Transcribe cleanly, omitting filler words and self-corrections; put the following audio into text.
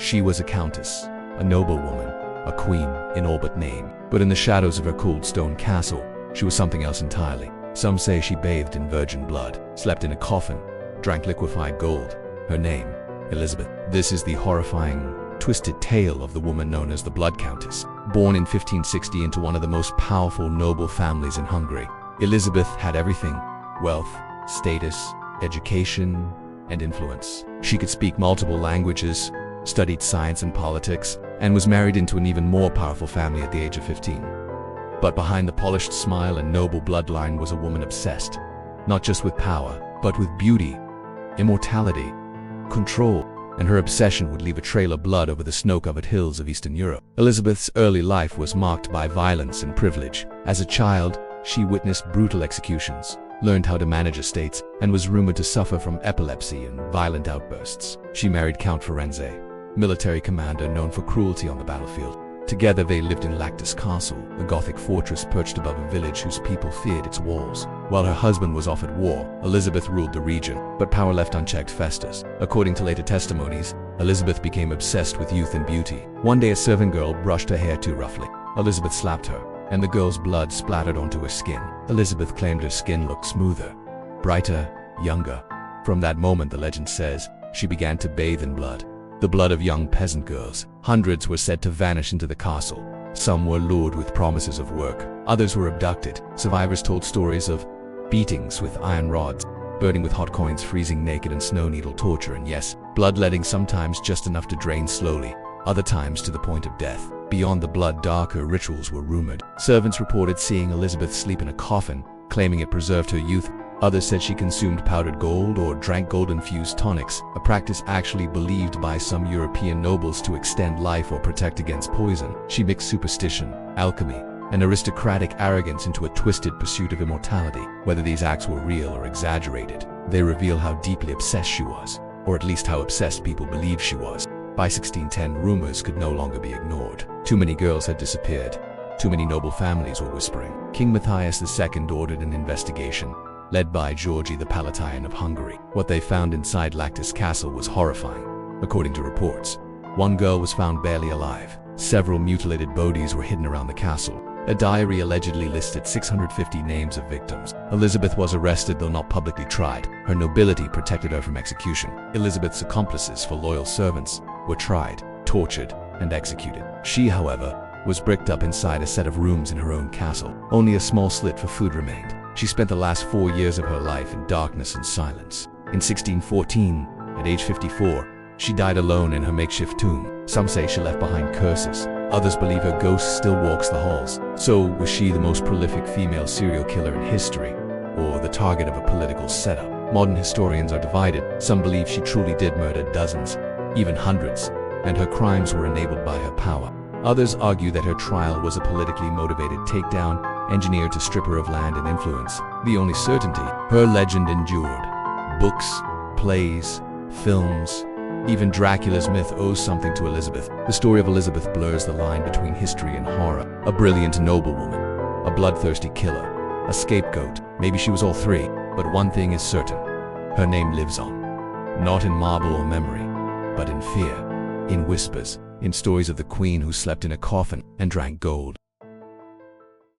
She was a countess, a noblewoman, a queen in all but name. But in the shadows of her cold stone castle, she was something else entirely. Some say she bathed in virgin blood, slept in a coffin, drank liquefied gold. Her name, Elizabeth. This is the horrifying, twisted tale of the woman known as the Blood Countess. Born in 1560 into one of the most powerful noble families in Hungary, Elizabeth had everything: wealth, status, education, and influence. She could speak multiple languages, studied science and politics, and was married into an even more powerful family at the age of 15. But behind the polished smile and noble bloodline was a woman obsessed, not just with power, but with beauty, immortality, control, and her obsession would leave a trail of blood over the snow-covered hills of Eastern Europe. Elizabeth's early life was marked by violence and privilege. As a child, she witnessed brutal executions, learned how to manage estates, and was rumored to suffer from epilepsy and violent outbursts. She married Count Firenze, military commander known for cruelty on the battlefield. Together they lived in Lactus Castle, a Gothic fortress perched above a village whose people feared its walls. While her husband was off at war, Elizabeth ruled the region, but power left unchecked festers. According to later testimonies, Elizabeth became obsessed with youth and beauty. One day a servant girl brushed her hair too roughly. Elizabeth slapped her, and the girl's blood splattered onto her skin. Elizabeth claimed her skin looked smoother, brighter, younger. From that moment, the legend says, she began to bathe in blood. The blood of young peasant girls. Hundreds were said to vanish into the castle. Some were lured with promises of work. Others were abducted. Survivors told stories of beatings with iron rods, burning with hot coins, freezing naked, and snow needle torture, and yes, bloodletting, sometimes just enough to drain slowly, other times to the point of death. Beyond the blood, darker rituals were rumored. Servants reported seeing Elizabeth sleep in a coffin, claiming it preserved her youth. Others said she consumed powdered gold or drank gold-infused tonics, a practice actually believed by some European nobles to extend life or protect against poison. She mixed superstition, alchemy, and aristocratic arrogance into a twisted pursuit of immortality. Whether these acts were real or exaggerated, they reveal how deeply obsessed she was, or at least how obsessed people believed she was. By 1610, rumors could no longer be ignored. Too many girls had disappeared. Too many noble families were whispering. King Matthias II ordered an investigation, led by Georgi the Palatine of Hungary. What they found inside Lactus Castle was horrifying. According to reports, one girl was found barely alive. Several mutilated bodies were hidden around the castle. A diary allegedly listed 650 names of victims. Elizabeth was arrested, though not publicly tried. Her nobility protected her from execution. Elizabeth's accomplices, for loyal servants, were tried, tortured, and executed. She, however, was bricked up inside a set of rooms in her own castle. Only a small slit for food remained. She spent the last 4 years of her life in darkness and silence. In 1614, at age 54, she died alone in her makeshift tomb. Some say she left behind curses. Others believe her ghost still walks the halls. So, was she the most prolific female serial killer in history, or the target of a political setup? Modern historians are divided. Some believe she truly did murder dozens, even hundreds, and her crimes were enabled by her power. Others argue that her trial was a politically motivated takedown, engineered to strip her of land and influence. The only certainty, her legend endured. Books, plays, films, even Dracula's myth owes something to Elizabeth. The story of Elizabeth blurs the line between history and horror. A brilliant noblewoman, a bloodthirsty killer, a scapegoat. Maybe she was all three, but one thing is certain. Her name lives on. Not in marble or memory, but in fear, in whispers, in stories of the queen who slept in a coffin and drank gold.